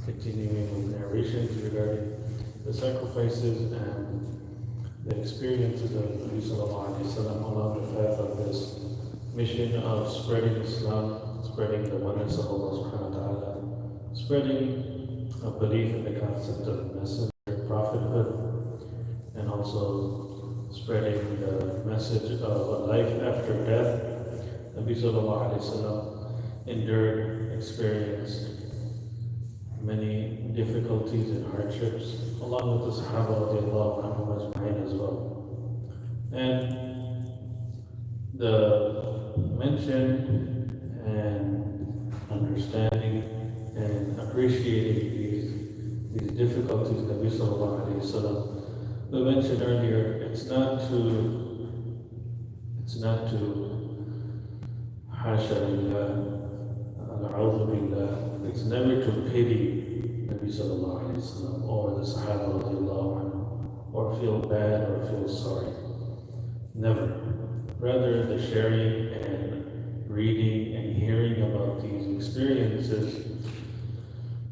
continuing with narrations regarding the sacrifices and the experiences of Nabi Sallallahu Alaihi Wasallam along the path of this mission of spreading Islam, spreading the oneness of Allah Subhanahu wa Ta'ala, spreading a belief in the concept of messenger, prophethood, and also spreading the message of a life after death. Nabi Sallallahu Alaihi Wasallam endured, experienced many difficulties and hardships, along with the Sahaba radiallahu anhum ajma'in as well. And the mention and understanding and appreciating these difficulties Nabi sallallahu alayhi wasallam, we mentioned earlier, it's not to hasha lillah, al-a'udhu billah, it's never to pity Nabi sallallahu alayhi wasallam or the Sahaba radiallahu anhum, or feel bad or feel sorry. Never. Rather, the sharing and reading and hearing about these experiences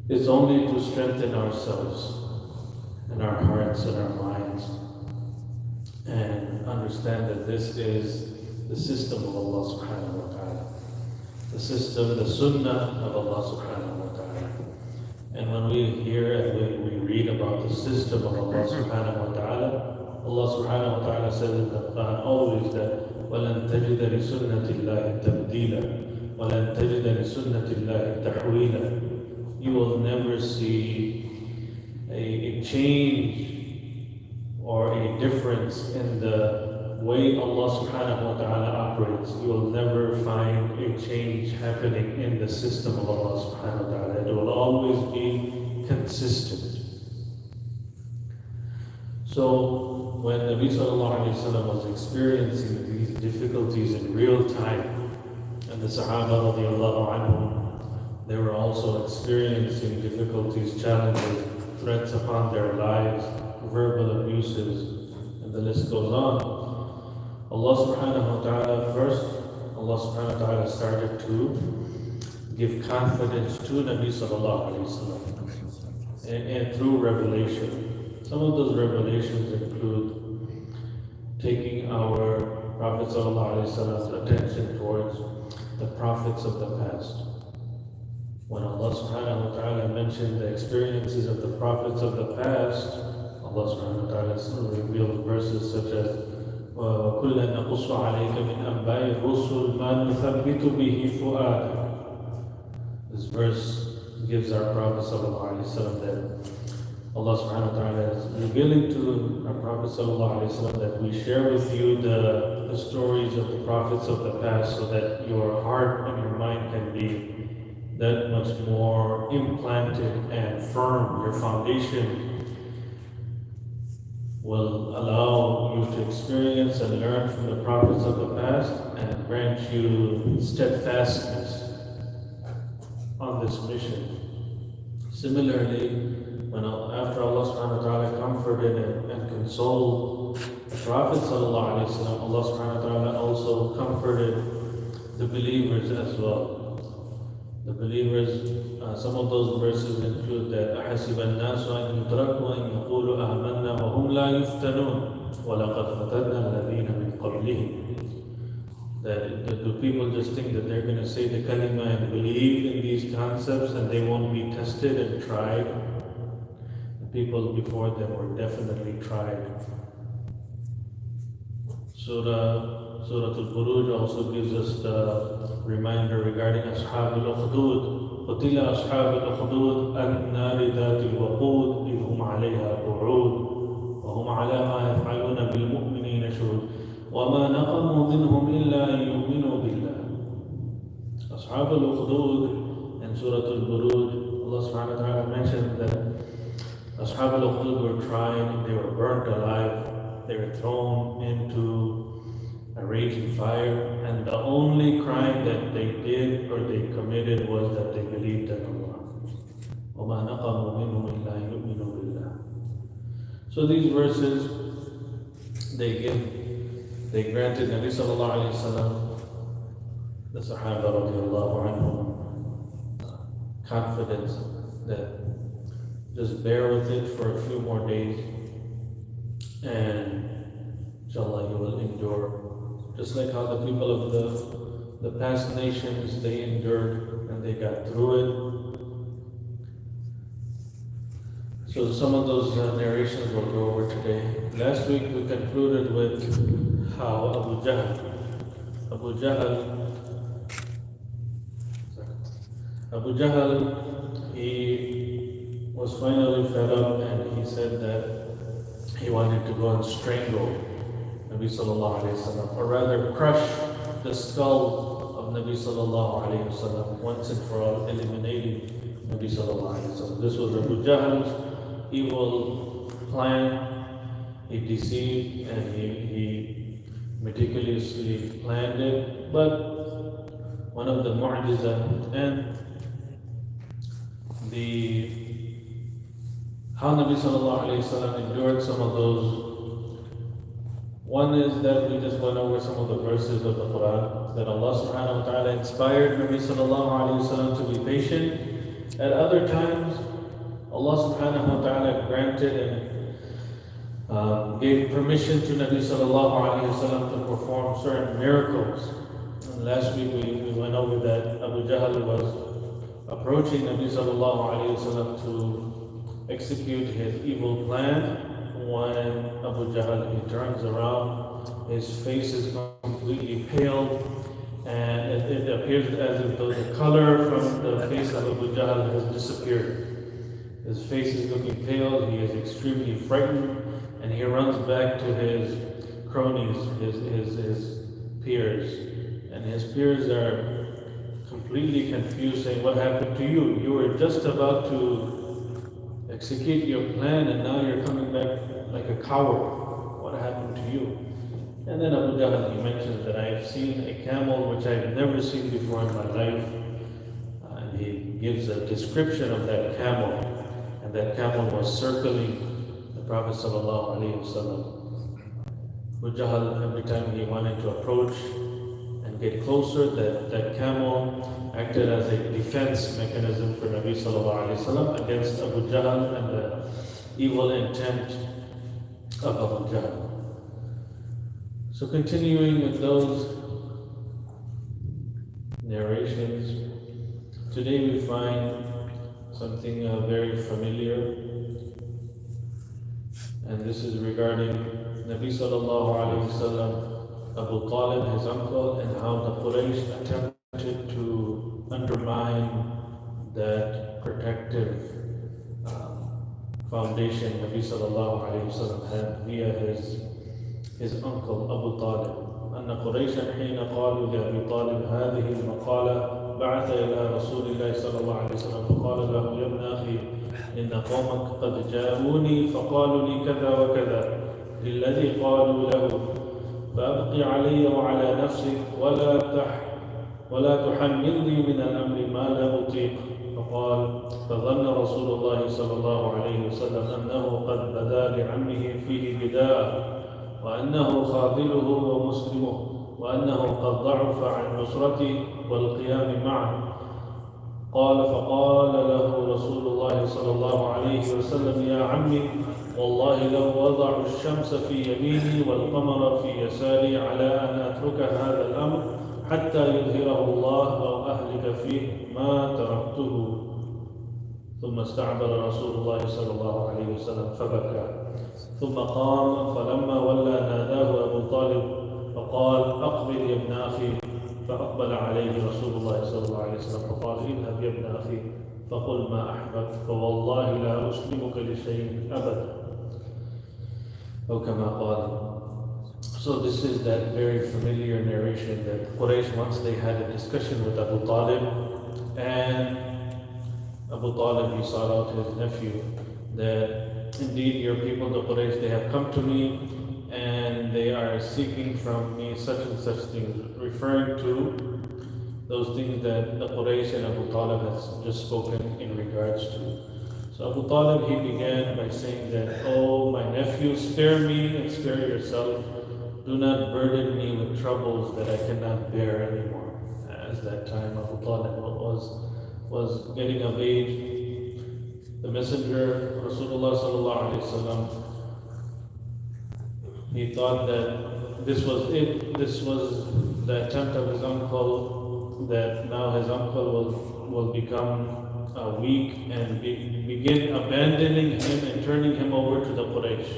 is only to strengthen ourselves and our hearts and our minds and understand that this is the system of Allah subhanahu wa ta'ala. The system, the sunnah of Allah subhanahu wa ta'ala. And when we hear and when we read about the system of Allah subhanahu wa ta'ala, Allah subhanahu wa ta'ala says in the Quran always that وَلَن تَجِدَ لِسُنَّةِ اللَّهِ تَبْدِيلًا وَلَن تَجِدَ لِسُنَّةِ اللَّهِ تَحْوِيلًا. You will never see a change or a difference in the way Allah subhanahu wa ta'ala operates. You will never find a change happening in the system of Allah subhanahu wa ta'ala. It will always be consistent. So when Nabi sallallahu alayhi wa sallam was experiencing these difficulties in real time, and the Sahaba radiallahu anhum, they were also experiencing difficulties, challenges, threats upon their lives, verbal abuses, and the list goes on. Allah subhanahu wa ta'ala first, Allah subhanahu wa ta'ala started to give confidence to Nabi sallallahu alayhi wa sallam and through revelation. Some of those revelations include taking our Prophet sallallahu alaihi wasallam's attention towards the prophets of the past. When Allah subhanahu wa ta'ala mentioned the experiences of the prophets of the past, Allah subhanahu wa ta'ala revealed verses such as وَكُلًّا نَقُصُّ عَلَيْكَ مِنْ أَنْبَاءِ الرُّسُلِ مَا نُثَبِّتُ بِهِ فُؤَادَكَ. This verse gives our Prophet sallallahu alaihi wasallam that Allah subhanahu wa ta'ala is revealing to our Prophet sallallahu alaihi wasallam that we share with you the stories of the prophets of the past so that your heart and your mind can be that much more implanted and firm. Your foundation will allow you to experience and learn from the prophets of the past and grant you steadfastness on this mission. Similarly, after Allah subhanahu wa ta'ala comforted and consoled the Prophet sallallahu alaihi wasallam, Allah subhanahu wa ta'ala also comforted the believers as well. The believers, some of those verses include that أَحَسِبَ النَّاسُ أَن يُتْرَكُوا أَن يَقُولُوا آمَنَّا وَهُمْ لَا يُفْتَنُونَ وَلَقَدْ فَتَنَّا الَّذِينَ مِنْ قَبْلِهِمْ. That do people just think that they're going to say the kalima and believe in these concepts and they won't be tested and tried? People before them were definitely tried. Surah Al-Buruj also gives us the reminder regarding Ashab al-Ukhdud. قُتِلَ أَصْحَابُ الْأُخْدُودِ النَّارِ ذَاتِ الْوَقُودِ إِذْ هُمْ عَلَيْهَا قُعُودٌ وَهُمْ عَلَى مَا يَفْعَلُونَ بِالْمُؤْمِنِينَ شُهُودٌ وَمَا نَقَمُوا مِنْهُمْ إِلَّا أَن يُؤْمِنُوا بِاللَّهِ. Ashab al-Ukhdud in Surah Al-Buruj, Allah subhanahu wa ta'ala mentioned that Ashab al-Ukhdud were tried, they were burnt alive, they were thrown into a raging fire, and the only crime that they did or they committed was that they believed in Allah. وَمَا نَقَمُوا مِنْهُمْ إِلَّا يُؤْمِنُوا بِاللَّهِ. So these verses, they granted Nabi sallallahu alayhi wa sallam, the Sahaba radiallahu anhum, confidence that Just bear with it for a few more days, and inshallah you will endure. Just like how the people of the past nations, they endured and they got through it. So some of those narrations we'll go over today. Last week we concluded with how Abu Jahl, he was finally fed up and he said that he wanted to go and strangle Nabi sallallahu alayhi wasallam, or rather crush the skull of Nabi sallallahu alayhi wasallam once and for all, eliminating Nabi sallallahu alayhi wasallam. This was Abu Jahl's evil plan. He deceived and he meticulously planned it. But one of the mu'jiza and how Nabi sallallahu alayhi wasallam endured some of those. One is that we just went over some of the verses of the Quran that Allah subhanahu wa ta'ala inspired Nabi sallallahu alayhi wasallam to be patient. At other times, Allah subhanahu wa ta'ala granted and gave permission to Nabi sallallahu alayhi wasallam to perform certain miracles. And last week we went over that Abu Jahl was approaching Nabi sallallahu alayhi wasallam to execute his evil plan. When Abu Jahl, he turns around, his face is completely pale, and it appears as if the color from the face of Abu Jahl has disappeared. His face is looking pale, he is extremely frightened, and he runs back to his cronies, his peers. And his peers are completely confused, saying, "What happened to you? You were just about to execute your plan, and now you're coming back like a coward. What happened to you?" And then Abu Jahl, he mentions that I have seen a camel which I've never seen before in my life. And he gives a description of that camel. And that camel was circling the Prophet sallallahu alaihi wasallam. Abu Jahl, every time he wanted to approach and get closer, that camel acted as a defense mechanism for Nabi sallallahu alaihi wasallam against Abu Jahl and the evil intent of Abu Jahl. So continuing with those narrations, today we find something very familiar, and this is regarding Nabi sallallahu alaihi wasallam, Abu Talib, his uncle, and how the Quraysh attempted to undermine that protective foundation Nabi sallallahu alayhi wa sallam had via his uncle Abu Talib. أن قريشا حين قالوا لأبي طالب هذه المقالة بعث إلى رسول الله صلى الله عليه وسلم فقال له يا ابن أخي إن قومك قد جاءوني فقالوا لي كذا وكذا للذي قالوا له فأبقي علي وعلى نفسك ولا تحملني من الأمر ما لا أطيق. فظن رسول الله صلى الله عليه وسلم أنه قد بدا لعمه فيه بداء وأنه خاذله ومسلمه وأنه قد ضعف عن نصرته والقيام معه. فقال له رسول الله صلى الله عليه وسلم يا عمي والله لو وضعوا الشمس في يميني والقمر في يساري على أن أترك هذا الأمر حتى يظهره الله أو أهلك فيه ما تركته. ثم استعبر رسول الله صلى الله عليه وسلم فبكى ثم قام فلما ولى ناداه أبو طالب فقال أقبل يا ابن أخي. فأقبل عليه رسول الله صلى الله عليه وسلم فقال اذهب يا ابن أخي فقل ما أحببت فوالله لا أسلمك لشيء أبدا أو كما قال. So this is that very familiar narration that Quraysh, once they had a discussion with Abu Talib, and Abu Talib, he sought out his nephew, that indeed your people, the Quraysh, they have come to me and they are seeking from me such and such things, referring to those things that the Quraysh and Abu Talib has just spoken in regards to. So Abu Talib, he began by saying that, "Oh, my nephew, spare me and spare yourself. Do not burden me with troubles that I cannot bear anymore." As that time Abu Talib was getting of age, The Messenger, Rasulullah sallallahu alaihi wasallam, he thought that this was it. This was the attempt of his uncle, that now his uncle will become weak and begin abandoning him and turning him over to the Quraysh.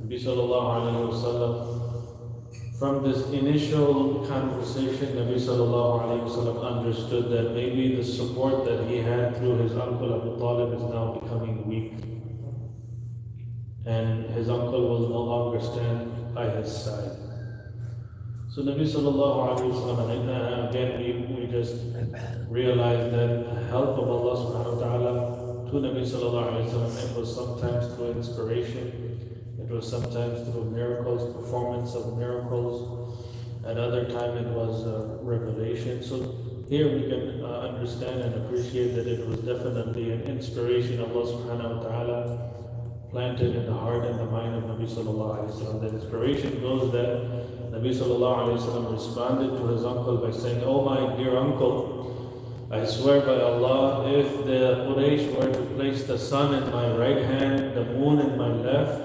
Nabi sallallahu alaihi wasallam, from this initial conversation, Nabi sallallahu alaihi wasallam understood that maybe the support that he had through his uncle Abu Talib is now becoming weak, and his uncle will no longer stand by his side. So Nabi sallallahu alaihi wasallam, and again we just realize that the help of Allah subhanahu wa ta'ala to Nabi sallallahu alaihi wasallam, it was sometimes through inspiration, it was sometimes through miracles, performance of miracles. At other time it was revelation. So here we can understand and appreciate that it was definitely an inspiration Allah subhanahu wa ta'ala planted in the heart and the mind of Nabi sallallahu alaihi wasallam. The inspiration goes that Nabi sallallahu alaihi wasallam responded to his uncle by saying, "Oh my dear uncle, I swear by Allah, if the Quraysh were to place the sun in my right hand, the moon in my left,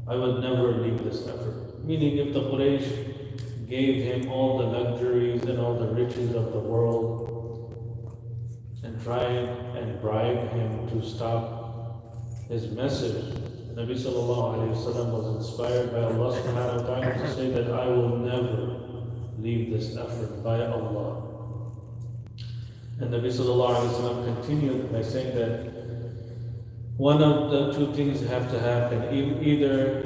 I would never leave this effort." Meaning, if the Quraysh gave him all the luxuries and all the riches of the world and tried and bribed him to stop his message, Nabi sallallahu alayhi wa sallam was inspired by Allah subhanahu wa ta'ala to say that I will never leave this effort by Allah. And Nabi sallallahu alayhi wa sallam continued by saying that one of the two things have to happen. Either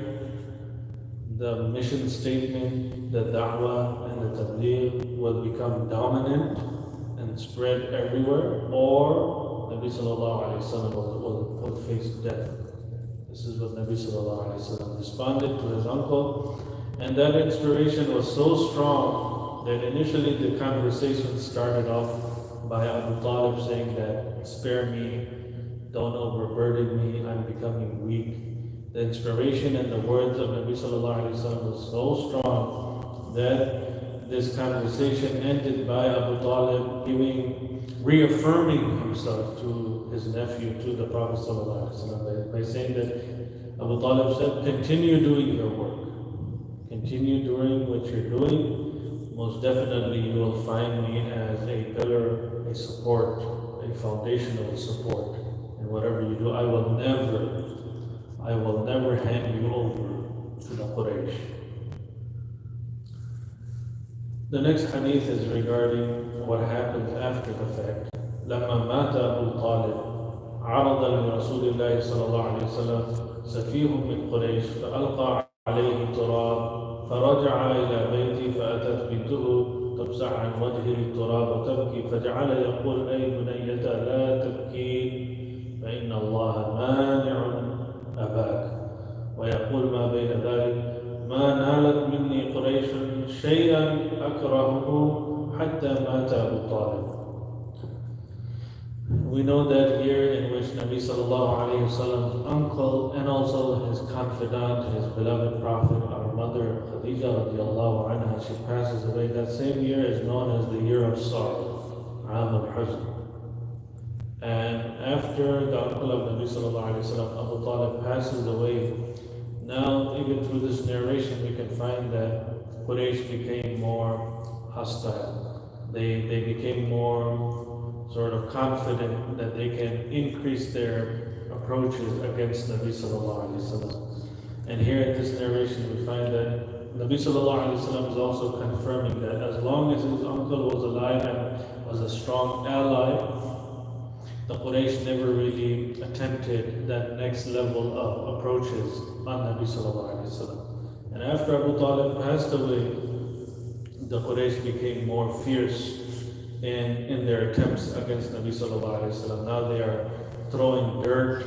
the mission statement, the da'wah and the tabligh will become dominant and spread everywhere, or Nabi sallallahu alayhi wa sallam will face death. This is what Nabi sallallahu alayhi wa sallam responded to his uncle. And that inspiration was so strong that initially the conversation started off by Abu Talib saying that, "Spare me, don't overburden me, I'm becoming weak." The inspiration and the words of Nabi sallallahu alayhi wa sallam was so strong that this conversation ended by Abu Talib reaffirming himself to his nephew, to the Prophet sallallahu alayhi wa sallam, by saying that Abu Talib said, "Continue doing your work. Continue doing what you're doing. Most definitely you will find me as a pillar, a support, a foundational support. And whatever you do, I will never hand you over to the Quraysh." The next hadith is regarding what happens after the fact. لما مات أبو طالب عرض لرسول الله صلى الله عليه وسلم سفيه من قريش فألقى عليه تراب فرجع إلى بيتي فأتت بنته تمسح عن وجهه التراب وتبكي فجعل يقول: أي بنية لا تبكين فإن الله مانع أباك. ويقول ما بين ذلك: ما نالت مني قريش شيئا أكرهه حتى مات أبو طالب. We know that here in which Nabi sallallahu alayhi wa sallam's uncle and also his confidant, his beloved Prophet, our mother Khadija radiallahu anha, she passes away. That same year is known as the year of sorrow, Aam al-Huzn. And after the uncle of Nabi sallallahu alayhi wa sallam, Abu Talib, passes away, now even through this narration we can find that Quraysh became more hostile. They became more sort of confident that they can increase their approaches against Nabi sallallahu alaihi wasallam. And here in this narration we find that Nabi sallallahu alaihi wasallam is also confirming that as long as his uncle was alive and was a strong ally, the Quraysh never really attempted that next level of approaches on Nabi sallallahu alaihi wasallam. And after Abu Talib passed away, the Quraysh became more fierce in their attempts against Nabi sallallahu alaihi wasallam. Now they are throwing dirt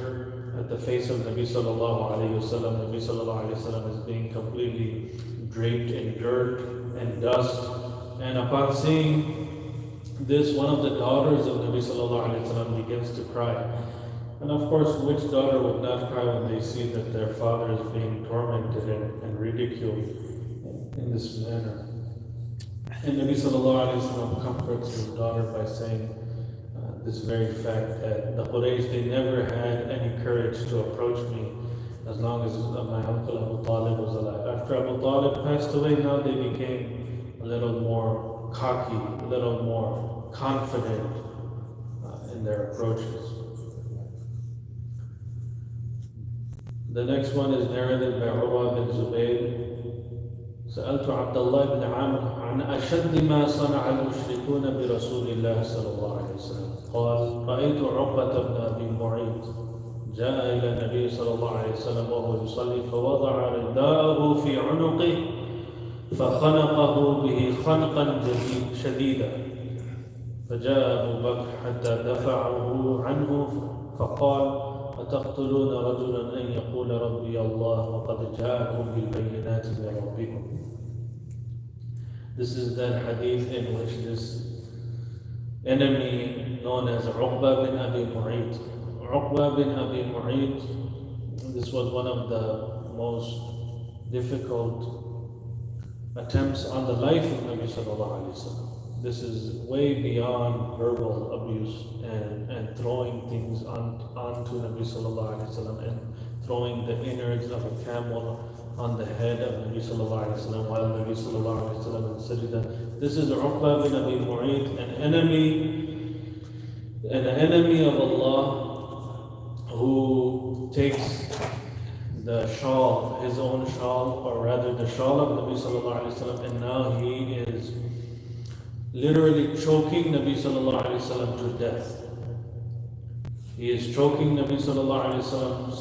at the face of Nabi sallallahu alaihi wasallam. Nabi sallallahu alaihi wasallam is being completely draped in dirt and dust. And upon seeing this, one of the daughters of Nabi sallallahu alaihi wasallam begins to cry. And of course, which daughter would not cry when they see that their father is being tormented and ridiculed in this manner? And Nabi sallallahu alayhi wa sallam comforts his daughter by saying this very fact that the Quraysh, they never had any courage to approach me as long as my uncle Abu Talib was alive. After Abu Talib passed away, now they became a little more cocky, a little more confident in their approaches. The next one is narrated by Urwa bin Zubayr. سألت عبد الله بن عامر عن أشد ما صنع المشركون برسول الله صلى الله عليه وسلم قال رأيت عقبة بن أبي معيط جاء إلى النبي صلى الله عليه وسلم وهو يصلي فوضع رداءه في عنقه فخنقه به خنقا شديدا فجاء أبو بكر حتى دفعه عنه فقال أتقتلون رجلا أن يقول ربي الله وقد جاءكم بالبينات من ربكم. This is that hadith in which this enemy known as Uqba bin Abi Mu'ayt. Uqba bin Abi Mu'ayt, this was one of the most difficult attempts on the life of Nabi sallallahu alaihi wasallam. This is way beyond verbal abuse and throwing things onto Nabi sallallahu alaihi wasallam and throwing the innards of a camel on the head of Nabi sallallahu alaihi wasallam while Nabi sallallahu alaihi wasallam is sajda. This is Uqba bin Abi Mu'ayt, an enemy of Allah who takes the shawl, his own shawl, or rather the shawl of Nabi sallallahu alaihi wasallam, and now he is literally choking Nabi sallallahu alaihi wasallam to death. He is choking Nabi sallallahu alaihi wasallam.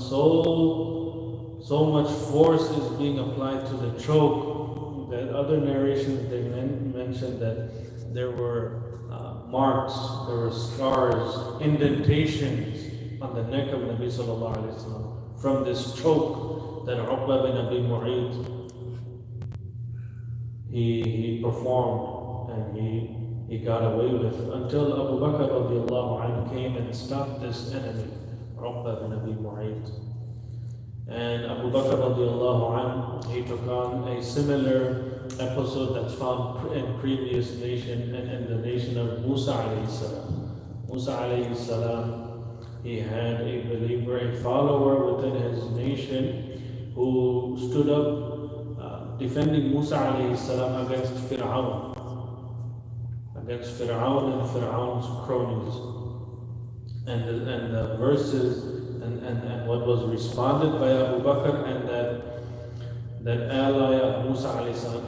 So much force is being applied to the choke that other narrations they mentioned that there were marks, there were scars, indentations on the neck of Nabi sallallahu alaihi wasallam from this choke that Uqba bin Abi Mu'ayt he performed and he got away with until Abu Bakr radiallahu anhu came and stopped this enemy, Uqba bin Abi Mu'ayt. And Abu Bakr radiallahu anhu, he took on a similar episode that's found in previous nation and in the nation of Musa alayhi salam. Musa alayhi salam, he had a believer, a follower within his nation who stood up defending Musa alayhi salam against Fir'aun and Fir'aun's cronies. And the verses and what was responded by Abu Bakr and that ally of Musa alayhi salam,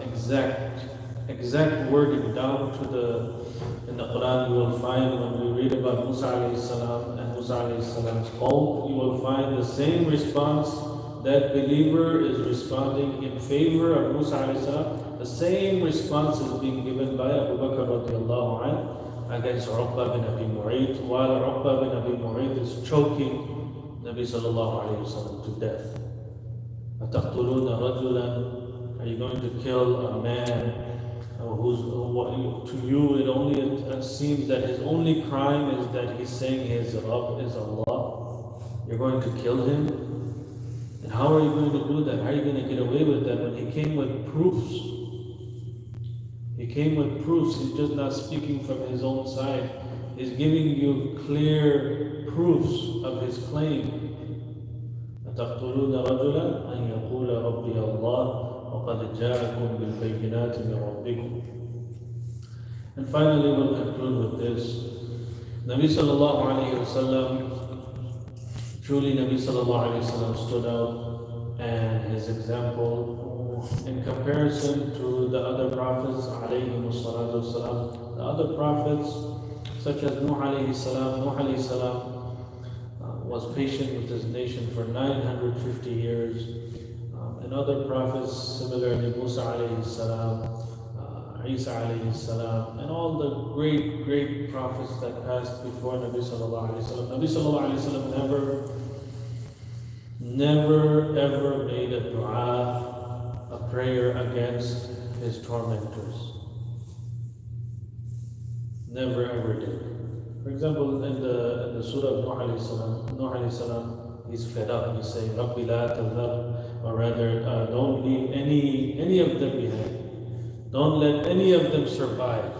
exact wording down to in the Quran you will find when we read about Musa alayhi salam and Musa alayhi salam's qawm, you will find the same response. That believer is responding in favor of Musa alayhi salam. The same response is being given by Abu Bakr radiallahu anhu against Uqba bin Abi Mu'ayt, while Uqba bin Abi Mu'ayt is choking Nabi sallallahu alayhi wasallam to death. أَتَقْتُلُونَ رَجُلًا, are you going to kill a man to you it only seems that his only crime is that he's saying his Rabb is Allah? You're going to kill him? And how are you going to do that? How are you going to get away with that when he came with proofs? He came with proofs. He's just not speaking from his own side. He's giving you clear proofs of his claim. أَتَقْتُلُونَ رَجُلًا أَنْ يَقُولَ رَبِّيَ اللَّهُ وَقَدْ جَاءَكُمْ بِالْبَيِّنَاتِ مِنْ رَبِّكُمْ. And finally we'll conclude with this. Nabi sallallahu alayhi wasallam, truly Nabi sallallahu alayhi wasallam stood out, and his example in comparison to the other prophets alayhi salatu wasalam, the other prophets such as Nuh alayhi salam was patient with his nation for 950 years. And other prophets, similarly Musa alayhi salam, Isa alayhi salam, and all the great prophets that passed before Nabi sallallahu alayhi wasallam. Nabi sallallahu alayhi wasallam never ever made a dua, a prayer against his tormentors. Never ever did. For example, in the surah of Nuh alayhi salam, he's fed up. He's saying, Rabbi la tadhar, or rather, don't leave any of them behind. Don't let any of them survive.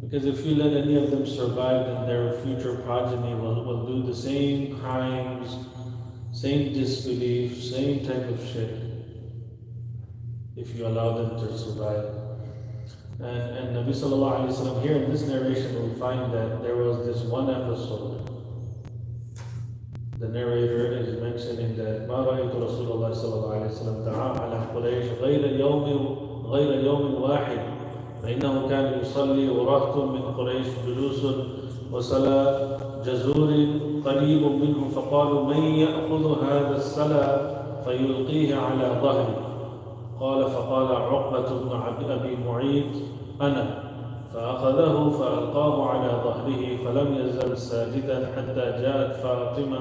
Because if you let any of them survive, then their future progeny will do the same crimes, same disbelief, same type of shit, if you allow them to survive. And Nabi Sallallahu Alaihi Wasallam, here in this narration, we'll find that there was this one episode. The narrator is mentioning that ما رأيت رسول الله صلى الله عليه وسلم دعا على قريش غير يوم واحد فإنه كان يصلي ورهط من قريش جلوس وصلاة جزور قريب منه فقالوا من يأخذ هذا الصلاة فيلقيه على ظهره فقال عقبة بن أبي معيط أنا فأخذه فألقاه على ظهره فلم يزل ساجدا حتى جاءت فاطمة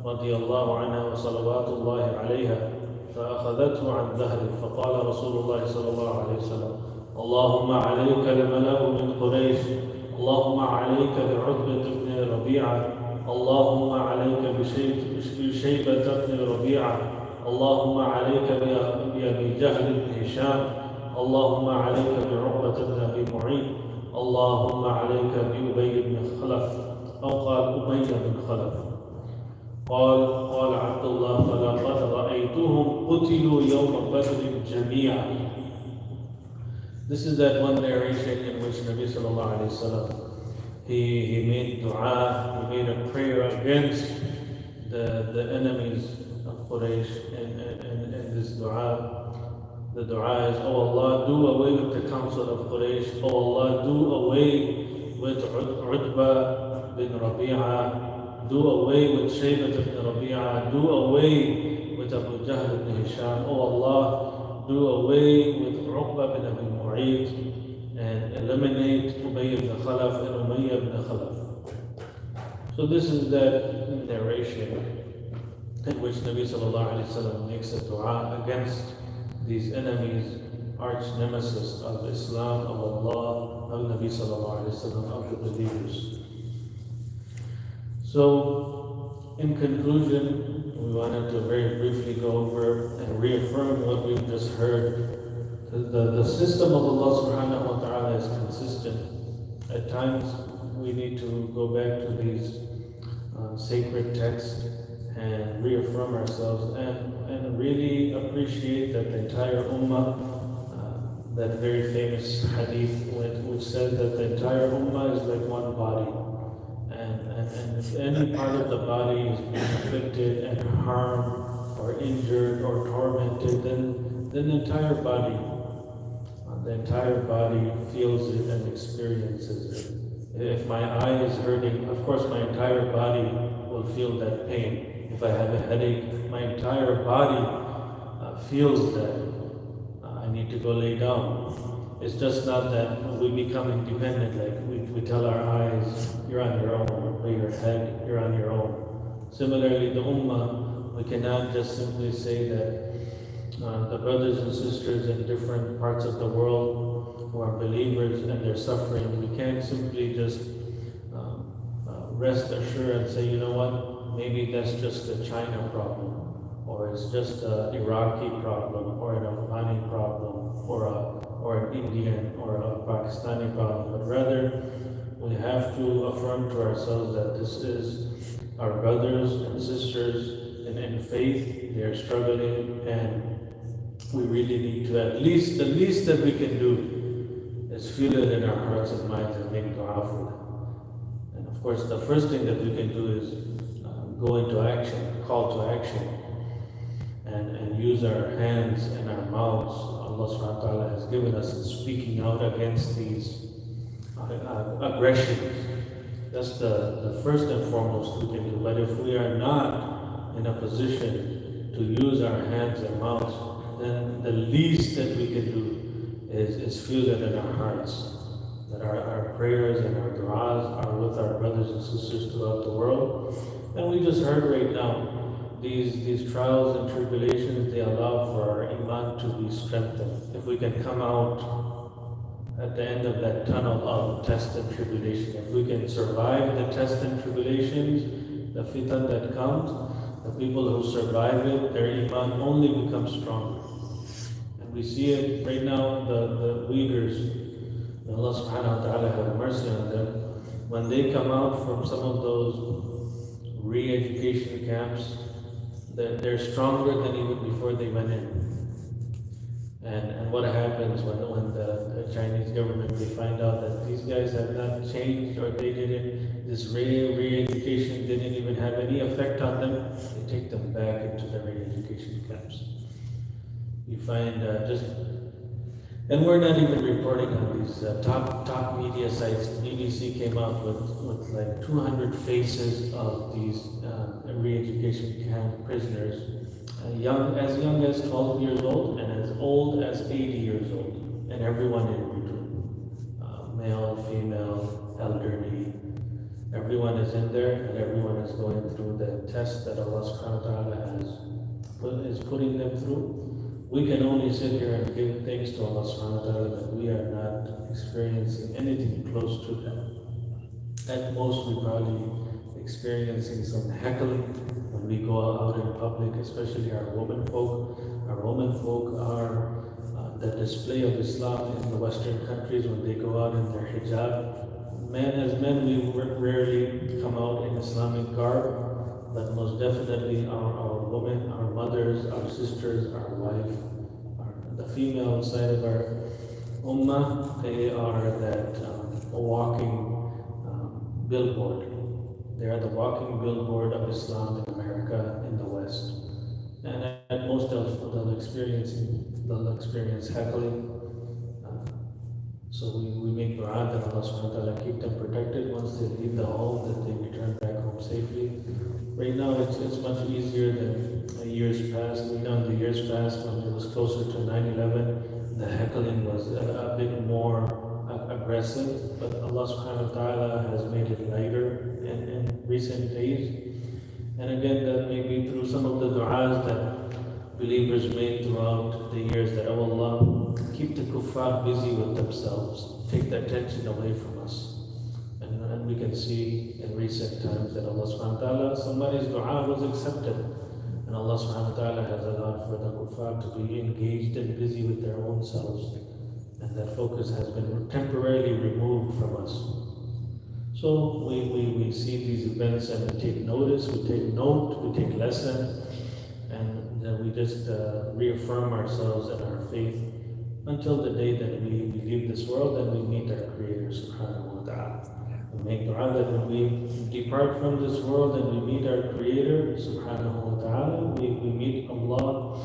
رضي الله عنها وصلوات الله عليها فأخذته عن ظهره فقال رسول الله صلى الله عليه وسلم اللهم عليك الملأ من قريش اللهم عليك بعتبة بن ربيعة اللهم عليك بشيبة بن ربيعة اللهم عليك بأبي جهل بن هشام اللهم عليك بعقبة بن أبي معيط اللهم عليك بأبي بن خلف أو قال أبي بن خلف قال عبد الله فلقد رأيتهم قتلوا يوم بدر جميعا. This is that one narration in which Nabi Sallallahu Alaihi Wasallam he made dua, he made a prayer against the enemies of Quraysh, and this dua, the dua is, Oh Allah, do away with the council of Quraysh. Oh Allah, do away with Utbah bin Rabi'ah, do away with Shaybat ibn Rabi'ah, do away with Abu Jahl ibn Hisham. Oh Allah, do away with Uqba bin Abi Mu'ayt and eliminate Ubay ibn Khalaf and Umayyah ibn Khalaf. So this is that narration in which Nabi Sallallahu Alaihi Wasallam makes a dua against these enemies, arch nemesis of Islam, of Allah, of Nabi Sallallahu Alaihi Wasallam, of the believers. So, in conclusion, we wanted to very briefly go over and reaffirm what we've just heard. The system of Allah Subhanahu wa Ta'ala is consistent. At times, we need to go back to these sacred texts and reaffirm ourselves and really appreciate that the entire ummah, that very famous hadith which says that the entire ummah is like one body. And if any part of the body is being afflicted and harmed or injured or tormented, then the entire body feels it and experiences it. If my eye is hurting, of course my entire body will feel that pain. If I have a headache, my entire body feels that I need to go lay down. It's just not that we become independent, like we tell our eyes, you're on your own, or your head, you're on your own. Similarly, the ummah, we cannot just simply say that the brothers and sisters in different parts of the world who are believers and they're suffering, we can't simply just rest assured and say, you know what, maybe that's just a China problem, or it's just an Iraqi problem, or an Afghani problem, or an Indian or a Pakistani problem, but rather we have to affirm to ourselves that this is our brothers and sisters in faith, they are struggling, and we really need to the least that we can do is feel it in our hearts and minds and make dua for them. And of course, the first thing that we can do is go into action, call to action, and use our hands and our mouths. Allah subhanahu wa ta'ala has given us in speaking out against these aggressions. That's the first and foremost we can do. But if we are not in a position to use our hands and mouths, then the least that we can do is feel it in our hearts, that our prayers and our du'as are with our brothers and sisters throughout the world. And we just heard right now, these trials and tribulations, they allow for our iman to be strengthened. If we can come out at the end of that tunnel of test and tribulation, if we can survive the test and tribulations, the fitan that comes, the people who survive it, their iman only becomes stronger. And we see it right now, the Uyghurs, May Allah subhanahu wa ta'ala have mercy on them. When they come out from some of those re-education camps, they're stronger than even before they went in. And what happens when the Chinese government, they find out that these guys have not changed, or they didn't, this re-education didn't even have any effect on them, they take them back into the re-education camps. You find and we're not even reporting on these top media sites. BBC came out with like 200 faces of these re-education camp prisoners, as young as 12 years old and as old as 80 years old, and everyone in between, male, female, elderly. Everyone is in there, and everyone is going through the test that Allah subhanahu wa ta'ala is putting them through. We can only sit here and give thanks to Allah subhanahu wa ta'ala that we are not experiencing anything close to that. At most, we're probably experiencing some heckling when we go out in public, especially our women folk. Our women folk are the display of Islam in the Western countries when they go out in their hijab. As men, we rarely come out in Islamic garb, but most definitely our women, our mothers, our sisters, our wife, the female side of our ummah, they are that walking billboard. They are the walking billboard of Islam in America, in the West. And at most they'll experience heckling. So we make dua that Allah subhanahu wa ta'ala keep them protected once they leave the home, that they return back home safely. Right now it's much easier than years past. We know in the years past when it was closer to 9/11, the heckling was a bit more aggressive, but Allah subhanahu wa ta'ala has made it lighter in recent days. And again, that may be through some of the du'as that believers made throughout the years, that, oh Allah, keep the kuffar busy with themselves, take the attention away from us. And we can see in recent times that Allah subhanahu wa ta'ala, somebody's dua was accepted. And Allah subhanahu wa ta'ala has allowed for the kuffar to be engaged and busy with their own selves. And that focus has been temporarily removed from us. So we see these events and we take notice, we take note, we take lesson, and then we just reaffirm ourselves in our faith until the day that we leave this world and we meet our Creator subhanahu wa ta'ala. We make dua that when we depart from this world and we meet our Creator subhanahu wa ta'ala, we meet Allah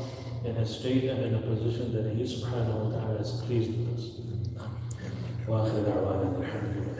in a state and in a position that He subhanahu wa ta'ala is pleased with us. Wa akhir da'wana alhamdulillah.